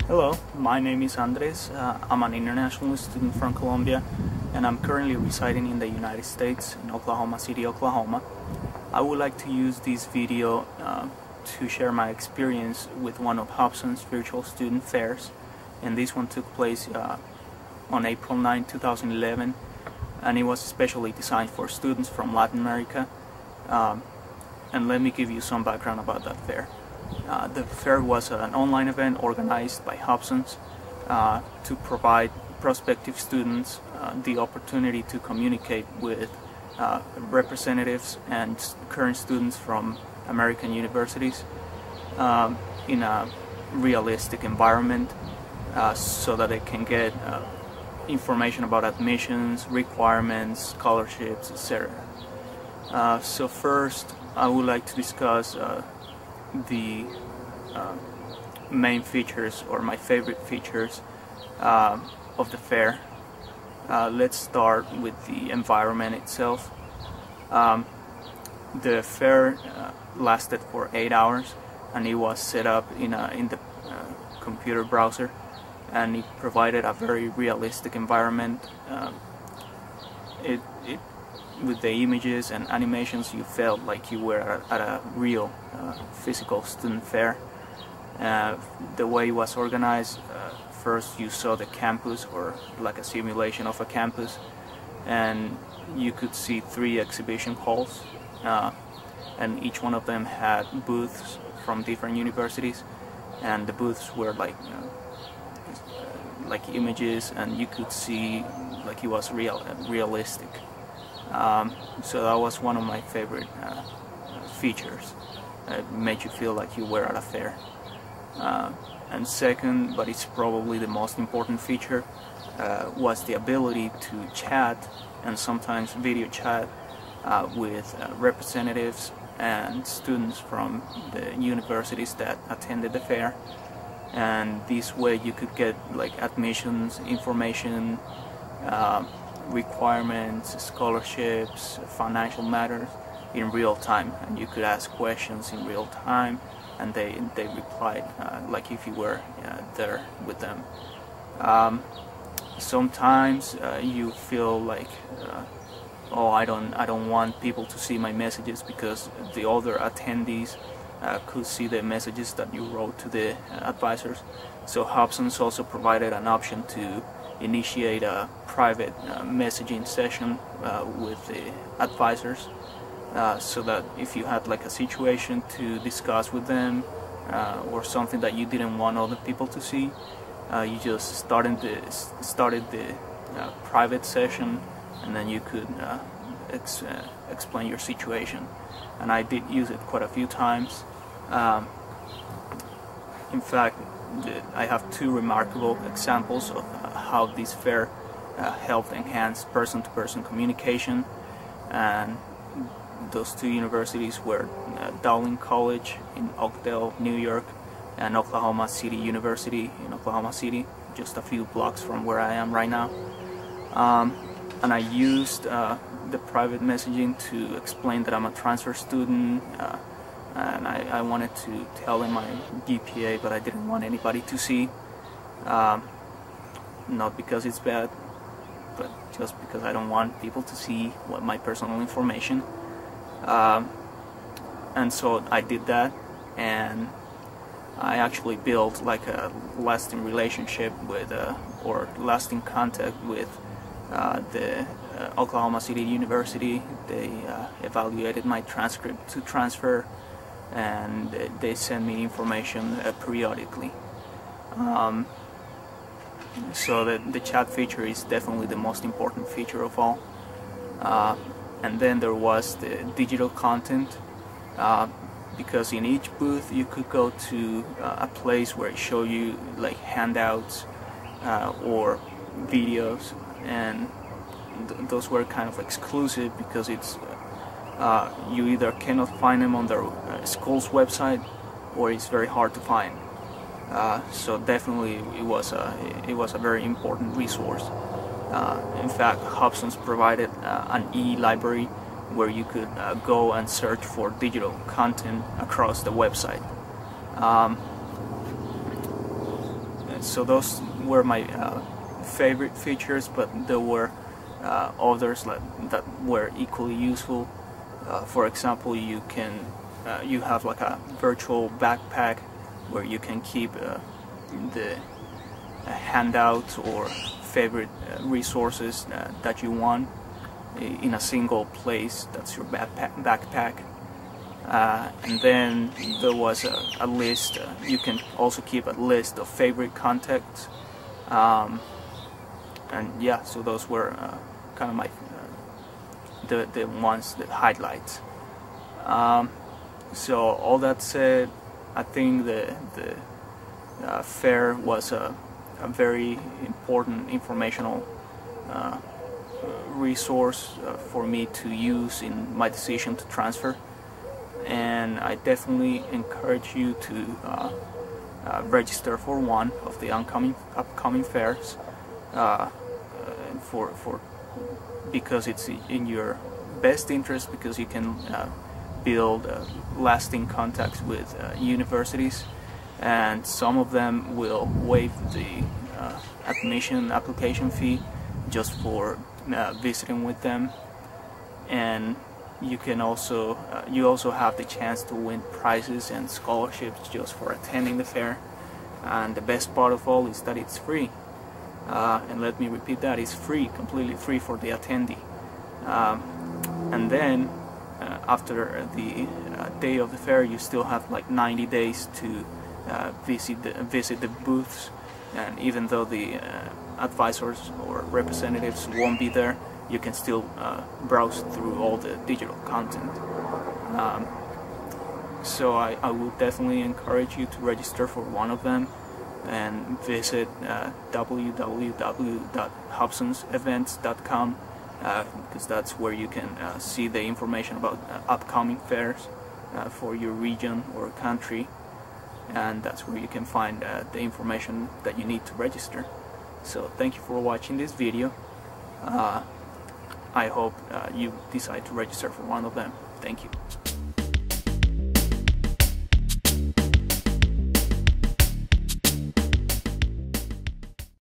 Hello, my name is Andres. I'm an international student from Colombia, and I'm currently residing in the United States in Oklahoma City, Oklahoma. I would like to use this video to share my experience with one of Hobsons' virtual student fairs, and this one took place on April 9, 2011, and it was especially designed for students from Latin America. And let me give you some background about that fair. The fair was an online event organized by Hobsons to provide prospective students the opportunity to communicate with representatives and current students from American universities in a realistic environment so that they can get information about admissions, requirements, scholarships, etc. So first, I would like to discuss the main features, or my favorite features of the fair. Let's start with the environment itself. The fair lasted for 8 hours, and it was set up in the computer browser, and it provided a very realistic environment. With the images and animations, you felt like you were at a real physical student fair. The way it was organized, first you saw the campus, or like a simulation of a campus, and you could see 3 exhibition halls, and each one of them had booths from different universities, and the booths were like images, and you could see like it was realistic. So that was one of my favorite features. It made you feel like you were at a fair. And second, but it's probably the most important feature, was the ability to chat, and sometimes video chat, with representatives and students from the universities that attended the fair. And this way you could get like admissions information, requirements, scholarships, financial matters in real time, and you could ask questions in real time, and they replied like if you were there with them. Sometimes you feel like oh, I don't want people to see my messages, because the other attendees could see the messages that you wrote to the advisors. So Hobsons also provided an option to initiate a private messaging session with the advisors, so that if you had like a situation to discuss with them, or something that you didn't want other people to see, you just started the private session, and then you could explain your situation. And I did use it quite a few times. In fact, I have 2 remarkable examples of how this fair helped enhance person-to-person communication, and those 2 universities were Dowling College in Oakdale, New York, and Oklahoma City University in Oklahoma City, just a few blocks from where I am right now. And I used the private messaging to explain that I'm a transfer student, and I wanted to tell them my GPA, but I didn't want anybody to see. Not because it's bad, but just because I don't want people to see my personal information. And so I did that, and I actually built like a lasting relationship with, or lasting contact with the Oklahoma City University. They evaluated my transcript to transfer, and they send me information periodically. So the chat feature is definitely the most important feature of all. And then there was the digital content, because in each booth you could go to a place where it showed you like handouts or videos, and those were kind of exclusive, because it's you either cannot find them on their school's website, or it's very hard to find. So definitely it was a very important resource. In fact, Hobsons provided an e-library where you could go and search for digital content across the website. So those were my favorite features, but there were others that were equally useful. For example, you have like a virtual backpack where you can keep the handouts or favorite resources that you want in a single place. That's your backpack. And then there was a list. You can also keep a list of favorite contacts. And yeah, so those were kind of my the ones, the highlights. So all that said, I think the fair was a very important informational resource for me to use in my decision to transfer, and I definitely encourage you to register for one of the upcoming fairs, because it's in your best interest, because you can build lasting contacts with universities, and some of them will waive the admission application fee just for visiting with them. And you can also have the chance to win prizes and scholarships just for attending the fair. And the best part of all is that it's free. And let me repeat that, it's free, completely free for the attendee. And then after the day of the fair, you still have like 90 days to visit the booths, and even though the advisors or representatives won't be there, you can still browse through all the digital content. So I would definitely encourage you to register for one of them and visit www.hobsonsevents.com, because that's where you can see the information about upcoming fairs for your region or country, and that's where you can find the information that you need to register. So thank you for watching this video. I hope you decide to register for one of them. Thank you.